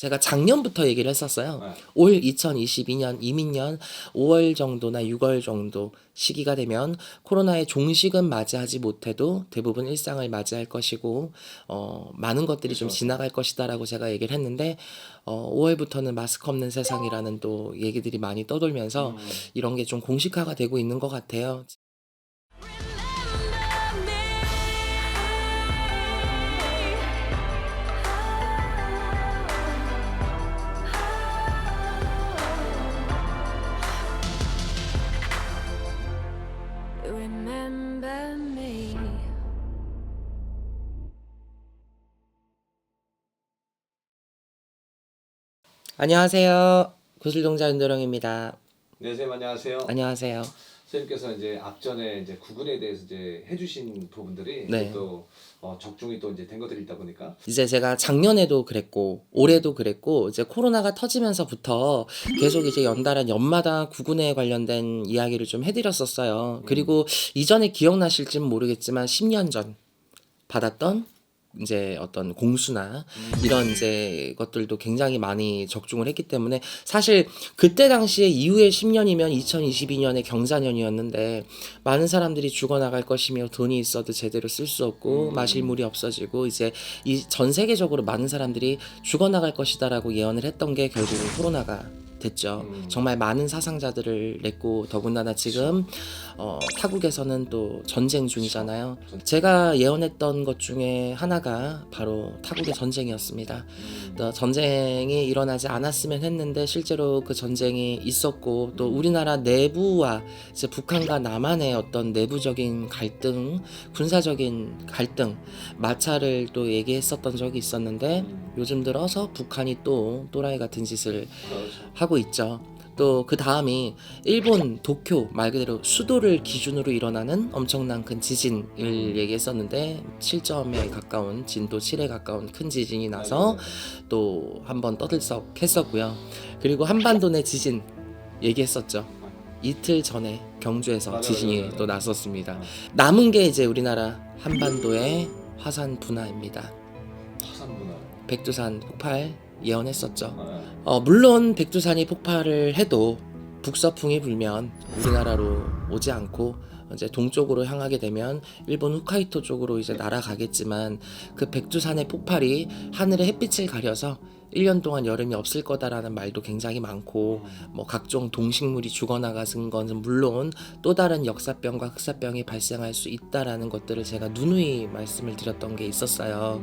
제가 작년부터 얘기를 했었어요. 네. 올 2022년 이민년 5월 정도나 6월 정도 시기가 되면 코로나의 종식은 맞이하지 못해도 대부분 일상을 맞이할 것이고 많은 것들이 좀 그렇죠. 지나갈 것이다라고 제가 얘기를 했는데 5월부터는 마스크 없는 세상이라는 또 얘기들이 많이 떠돌면서 이런 게 좀 공식화가 되고 있는 것 같아요. Remember me. 안녕하세요. 구슬동자 윤도령입니다. 네, 선생님 안녕하세요. 안녕하세요. 선생님께서 이제 앞전에 이제 구근에 대해서 이제 해주신 부분들이 네. 이제 또 적중이 또 이제 된 것들이 있다 보니까 이제 제가 작년에도 그랬고 올해도 그랬고 이제 코로나가 터지면서부터 계속 이제 연마다 구군에 관련된 이야기를 좀 해드렸었어요. 그리고 이전에 기억나실지는 모르겠지만 10년 전 받았던 이제 어떤 공수나 이런 이제 것들도 굉장히 많이 적중을 했기 때문에 사실 그때 당시에 이후에 10년이면 2022년의 경자년이었는데 많은 사람들이 죽어나갈 것이며 돈이 있어도 제대로 쓸 수 없고 마실 물이 없어지고 이제 이 전 세계적으로 많은 사람들이 죽어나갈 것이다라고 예언을 했던 게 결국은 코로나가 됐죠. 정말 많은 사상자들을 냈고 더군다나 지금 타국에서는 또 전쟁 중이잖아요. 제가 예언했던 것 중에 하나가 바로 타국의 전쟁이었습니다. 전쟁이 일어나지 않았으면 했는데 실제로 그 전쟁이 있었고 또 우리나라 내부와 이제 북한과 남한의 어떤 내부적인 갈등, 군사적인 갈등, 마찰을 또 얘기했었던 적이 있었는데 요즘 들어서 북한이 또 또라이 같은 짓을 하고 있죠. 또 그 다음이 일본 도쿄 말 그대로 수도를 기준으로 일어나는 엄청난 큰 지진을 얘기했었는데 7점에 가까운 진도 7에 가까운 큰 지진이 나서 또 한번 떠들썩했었고요. 그리고 한반도 내 지진 얘기했었죠. 이틀 전에 경주에서 지진이 또 났었습니다. 남은 게 이제 우리나라 한반도의 화산 분화입니다. 화산분할. 백두산 폭발 예언했었죠. 물론 백두산이 폭발을 해도 북서풍이 불면 우리나라로 오지 않고 이제 동쪽으로 향하게 되면 일본 홋카이토 쪽으로 이제 날아가겠지만 그 백두산의 폭발이 하늘의 햇빛을 가려서 1년 동안 여름이 없을 거다라는 말도 굉장히 많고 뭐 각종 동식물이 죽어나가는 것은 물론 또 다른 역사병과 흑사병이 발생할 수 있다라는 것들을 제가 누누이 말씀을 드렸던 게 있었어요.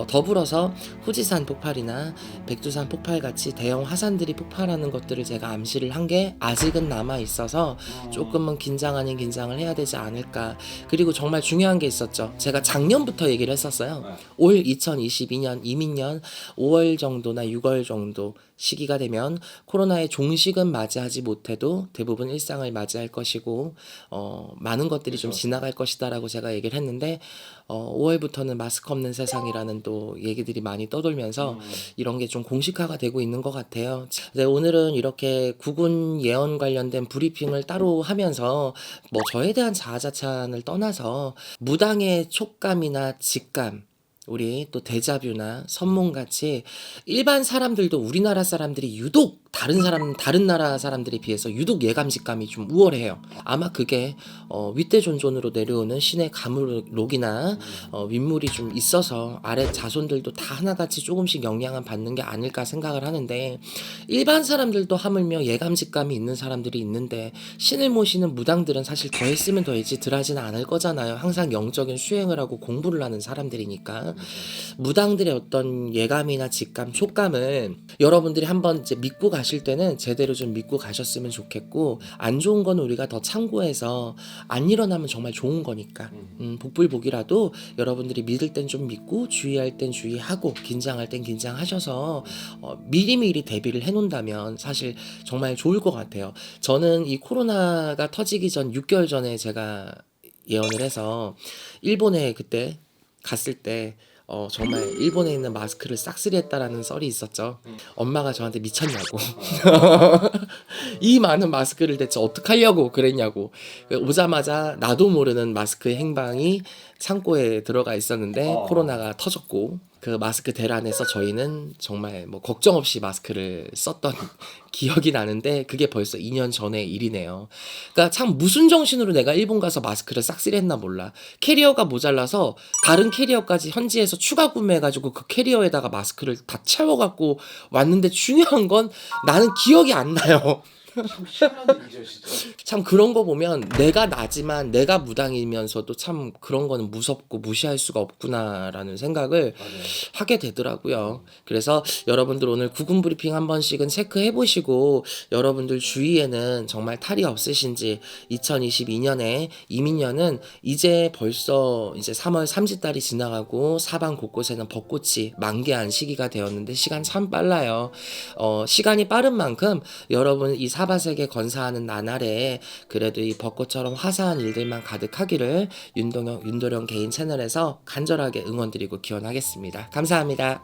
더불어서 후지산 폭발이나 백두산 폭발 같이 대형 화산들이 폭발하는 것들을 제가 암시를 한 게 아직은 남아 있어서 조금은 긴장 아닌 긴장을 해야 되지 않을까. 그리고 정말 중요한 게 있었죠. 제가 작년부터 얘기를 했었어요. 올 2022년 이민년 5월 정도나 6월 정도 시기가 되면 코로나의 종식은 맞이하지 못해도 대부분 일상을 맞이할 것이고 많은 것들이 좀 지나갈 것이다라고 제가 얘기를 했는데 5월부터는 마스크 없는 세상이라는 또 얘기들이 많이 떠돌면서 이런 게 좀 공식화가 되고 있는 것 같아요. 네, 오늘은 이렇게 구군 예언 관련된 브리핑을 따로 하면서 뭐 저에 대한 자아자찬을 떠나서 무당의 촉감이나 직감 우리 또 데자뷰나 선몽같이 일반 사람들도 우리나라 사람들이 유독 다른 나라 사람들에 비해서 유독 예감직감이 좀 우월해요. 아마 그게 윗대존존으로 내려오는 신의 가물록이나 윗물이 좀 있어서 아래 자손들도 다 하나같이 조금씩 영향을 받는 게 아닐까 생각을 하는데 일반 사람들도 하물며 예감직감이 있는 사람들이 있는데 신을 모시는 무당들은 사실 더했으면 더했지 덜하지는 않을 거잖아요. 항상 영적인 수행을 하고 공부를 하는 사람들이니까 무당들의 어떤 예감이나 직감, 촉감을 여러분들이 한번 이제 믿고 가실 때는 제대로 좀 믿고 가셨으면 좋겠고 안 좋은 건 우리가 더 참고해서 안 일어나면 정말 좋은 거니까 복불복이라도 여러분들이 믿을 땐 좀 믿고 주의할 땐 주의하고 긴장할 땐 긴장하셔서 미리미리 대비를 해놓는다면 사실 정말 좋을 것 같아요. 저는 이 코로나가 터지기 전 6개월 전에 제가 예언을 해서 일본에 그때 갔을 때 정말 일본에 있는 마스크를 싹쓸이 했다라는 썰이 있었죠. 엄마가 저한테 미쳤냐고. 이 많은 마스크를 대체 어떡하려고 그랬냐고. 오자마자 나도 모르는 마스크의 행방이 창고에 들어가 있었는데 어. 코로나가 터졌고 그 마스크 대란에서 저희는 정말 뭐 걱정 없이 마스크를 썼던 기억이 나는데 그게 벌써 2년 전의 일이네요. 그러니까 참 무슨 정신으로 내가 일본 가서 마스크를 싹쓸이 했나 몰라. 캐리어가 모자라서 다른 캐리어까지 현지에서 추가 구매해가지고 그 캐리어에다가 마스크를 다 채워갖고 왔는데 중요한 건 나는 기억이 안 나요. 참 희한한 일이죠, 진짜. 참 그런 거 보면 내가 나지만 내가 무당이면서도 참 그런 거는 무섭고 무시할 수가 없구나라는 생각을 맞아요. 하게 되더라고요. 그래서 여러분들 오늘 구군 브리핑 한 번씩은 체크해 보시고 여러분들 주위에는 정말 탈이 없으신지 2022년에 이민년은 이제 벌써 이제 3월 3지달이 지나가고 사방 곳곳에는 벚꽃이 만개한 시기가 되었는데 시간 참 빨라요. 시간이 빠른 만큼 여러분 이 사바세계 건사하는 나날에 그래도 이 벚꽃처럼 화사한 일들만 가득하기를 윤도령 개인 채널에서 간절하게 응원드리고 기원하겠습니다. 감사합니다.